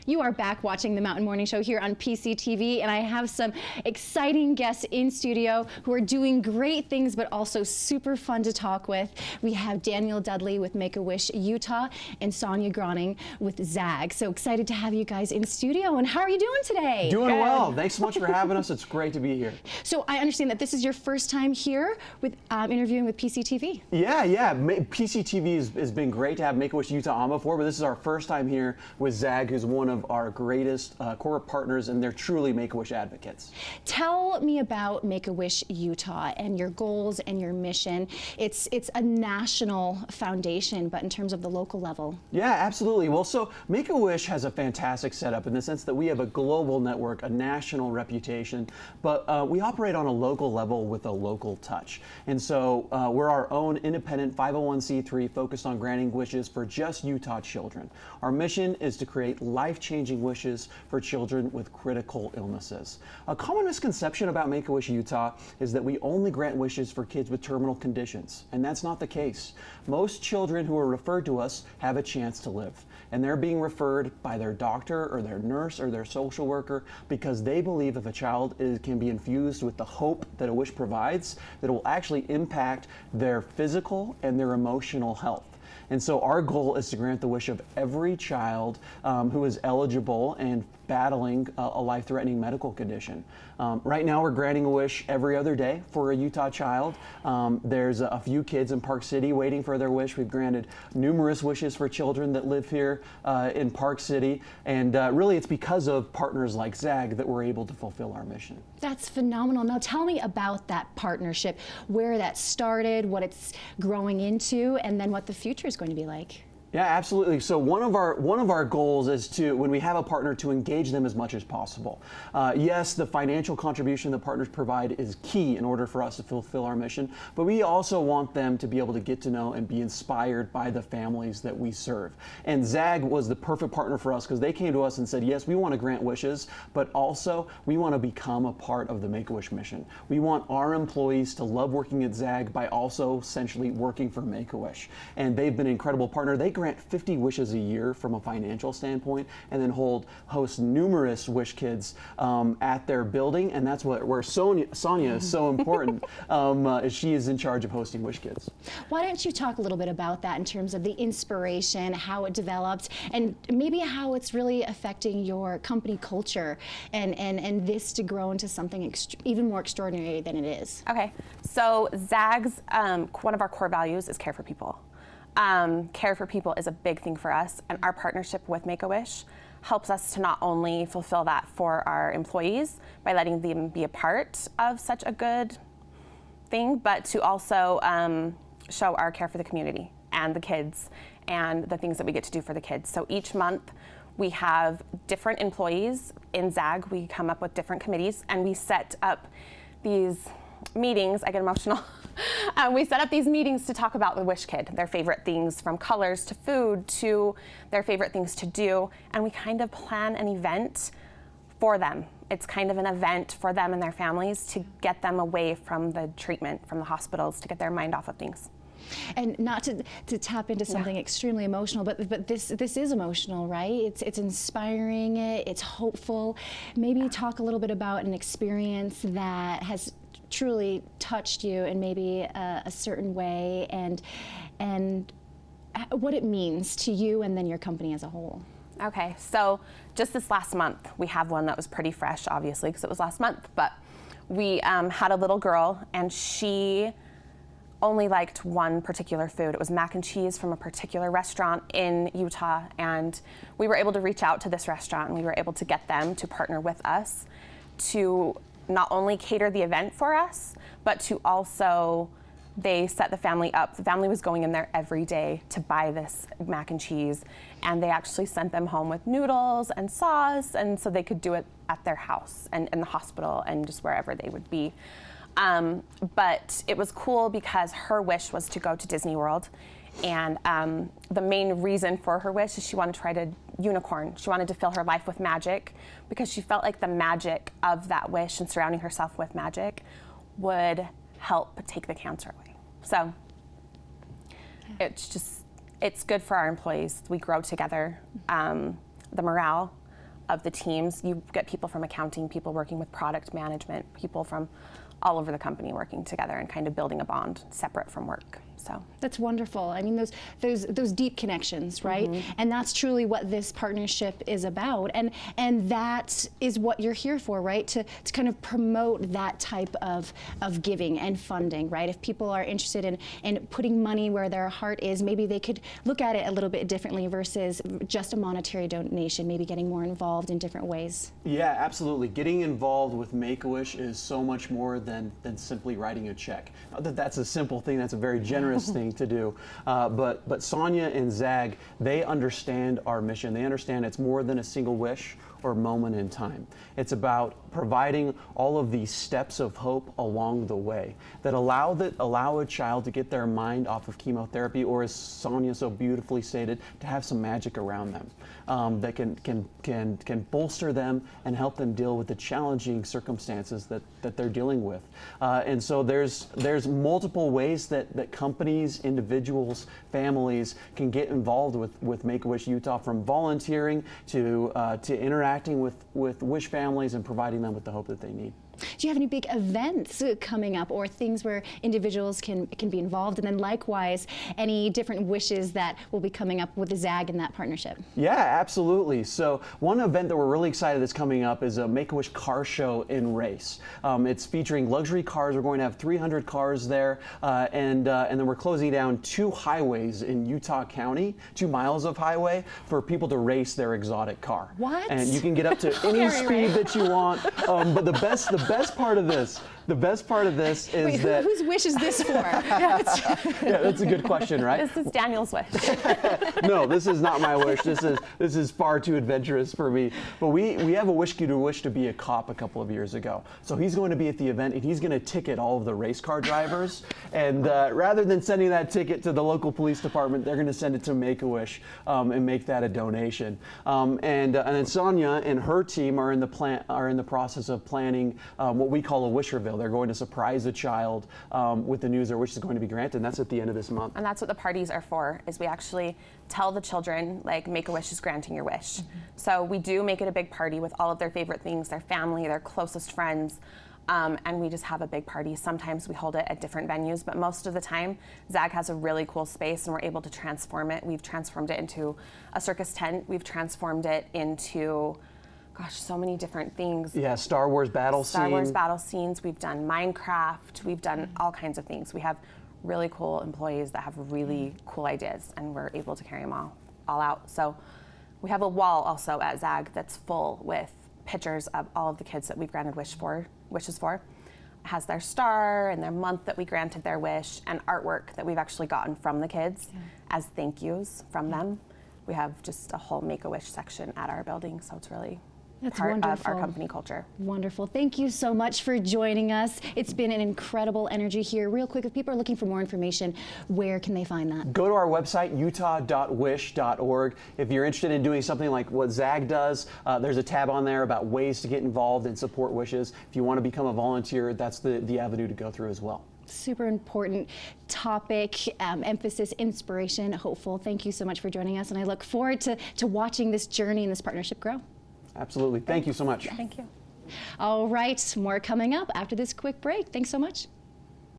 You are back watching the Mountain Morning Show here on PCTV, and I have some exciting guests in studio who are doing great things, but also super fun to talk with. We have Dudley with Make-A-Wish Utah and Sonya Gronning with ZAGG. So excited to have you guys in studio. And how are you doing today? Doing well. Thanks so much for having us. It's great to be here. So I understand that this is your first time here with interviewing with PCTV. Yeah. PCTV has been great to have Make-A-Wish Utah on before, but this is our first time here with ZAGG, who's one of our greatest corporate partners, and they're truly Make-A-Wish advocates. Tell me about Make-A-Wish Utah and your goals and your mission. It's a national foundation, but in terms of the local level. Yeah, absolutely. Well, so Make-A-Wish has a fantastic setup in the sense that we have a global network, a national reputation, but we operate on a local level with a local touch. And so we're our own independent 501c3 focused on granting wishes for just Utah children. Our mission is to create life-changing wishes for children with critical illnesses. A common misconception about Make-A-Wish Utah is that we only grant wishes for kids with terminal conditions, and that's not the case. Most children who are referred to us have a chance to live, and they're being referred by their doctor or their nurse or their social worker because they believe if a child can be infused with the hope that a wish provides, that it will actually impact their physical and their emotional health. And so our goal is to grant the wish of every child who is eligible and battling a life-threatening medical condition. Right now we're granting a wish every other day for a Utah child. There's a few kids in Park City waiting for their wish. We've granted numerous wishes for children that live here in Park City, and really it's because of partners like ZAGG that we're able to fulfill our mission. That's phenomenal. Now tell me about that partnership, where that started, what it's growing into, and then what the future is going to be like. Yeah, absolutely. So one of our goals is to, when we have a partner, to engage them as much as possible. Yes, the financial contribution the partners provide is key in order for us to fulfill our mission, but we also want them to be able to get to know and be inspired by the families that we serve. And ZAGG was the perfect partner for us because they came to us and said, yes, we want to grant wishes, but also we want to become a part of the Make-A-Wish mission. We want our employees to love working at ZAGG by also essentially working for Make-A-Wish. And they've been an incredible partner. They grant 50 wishes a year from a financial standpoint, and then host numerous wish kids at their building, and that's where Sonya is so important. She is in charge of hosting wish kids. Why don't you talk a little bit about that in terms of the inspiration, how it developed, and maybe how it's really affecting your company culture, and this to grow into something even more extraordinary than it is? Okay, so ZAGG's one of our core values is care for people. Care for people is a big thing for us, and our partnership with Make-A-Wish helps us to not only fulfill that for our employees by letting them be a part of such a good thing, but to also show our care for the community and the kids and the things that we get to do for the kids. So each month we have different employees in ZAGG. We come up with different committees, and we set up these meetings. I get emotional. We set up these meetings to talk about the wish kid, their favorite things, from colors to food to their favorite things to do, and we kind of plan an event for them. It's kind of an event for them and their families to get them away from the treatment, from the hospitals, to get their mind off of things. And not to tap into something extremely emotional, but this is emotional, right? It's inspiring, it's hopeful. Maybe talk a little bit about an experience that has truly touched you in maybe a certain way, and what it means to you and then your company as a whole. Okay, so just this last month, we have one that was pretty fresh, obviously, because it was last month, but we had a little girl, and she only liked one particular food. It was mac and cheese from a particular restaurant in Utah, and we were able to reach out to this restaurant, and we were able to get them to partner with us to not only cater the event for us, but to also, they set the family up. The family was going in there every day to buy this mac and cheese, and they actually sent them home with noodles and sauce, and so they could do it at their house and in the hospital and just wherever they would be. But it was cool because her wish was to go to Disney World, and the main reason for her wish is she wanted to ride a unicorn. She wanted to fill her life with magic because she felt like the magic of that wish and surrounding herself with magic would help take the cancer away. So it's good for our employees. We grow together. The morale of the teams. You get people from accounting, people working with product management, people from all over the company working together and kind of building a bond separate from work. So that's wonderful. I mean, those deep connections, right? And that's truly what this partnership is about. And that is what you're here for, right? To kind of promote that type of giving and funding, right? If people are interested in putting money where their heart is, maybe they could look at it a little bit differently versus just a monetary donation, maybe getting more involved in different ways. Yeah, absolutely. Getting involved with Make-A-Wish is so much more than simply writing a check. Not that that's a simple thing, that's a very generous thing to do. But Sonya and ZAGG, they understand our mission. They understand it's more than a single wish or moment in time. It's about providing all of these steps of hope along the way that allow a child to get their mind off of chemotherapy, or as Sonya so beautifully stated, to have some magic around them that can bolster them and help them deal with the challenging circumstances that they're dealing with. And so there's multiple ways that companies, individuals, families can get involved with Make-A-Wish Utah, from volunteering to interacting with Wish families and providing them with the hope that they need. Do you have any big events coming up, or things where individuals can be involved? And then likewise, any different wishes that will be coming up with the ZAGG in that partnership? Yeah, absolutely. So one event that we're really excited that's coming up is a Make-A-Wish car show and race. It's featuring luxury cars. We're going to have 300 cars there, and then we're closing down 2 highways in Utah County, 2 miles of highway, for people to race their exotic car. What? And you can get up to any speed that you want. But the best part of this is Wait, that whose wish is this for? yeah, that's a good question, right? this is Daniel's wish. No, this is not my wish. This is far too adventurous for me. But we have a wish to be a cop a couple of years ago. So he's going to be at the event, and he's going to ticket all of the race car drivers. And rather than sending that ticket to the local police department, they're going to send it to Make-A-Wish and make that a donation. And then Sonya and her team are in the process of planning what we call a wish reveal. They're going to surprise the child with the news their wish is going to be granted, and that's at the end of this month. And that's what the parties are for, is we actually tell the children, like, Make-A-Wish is granting your wish. So we do make it a big party with all of their favorite things, their family, their closest friends, and we just have a big party. Sometimes we hold it at different venues, but most of the time, ZAGG has a really cool space, and we're able to transform it. We've transformed it into a circus tent. We've transformed it into, gosh, so many different things. Yeah, Star Wars battle scenes. We've done Minecraft. We've done all kinds of things. We have really cool employees that have really cool ideas, and we're able to carry them all out. So we have a wall also at ZAGG that's full with pictures of all of the kids that we've granted wishes for. It has their star and their month that we granted their wish, and artwork that we've actually gotten from the kids as thank yous from them. We have just a whole Make-A-Wish section at our building, so it's really part of our company culture. Wonderful. Thank you so much for joining us. It's been an incredible energy here. Real quick, if people are looking for more information, where can they find that? Go to our website, utah.wish.org. If you're interested in doing something like what ZAGG does, there's a tab on there about ways to get involved and support wishes. If you want to become a volunteer, that's the avenue to go through as well. Super important topic, emphasis, inspiration, hopeful. Thank you so much for joining us, and I look forward to watching this journey and this partnership grow. Absolutely. Thank you so much. Thank you. All right, more coming up after this quick break. Thanks so much.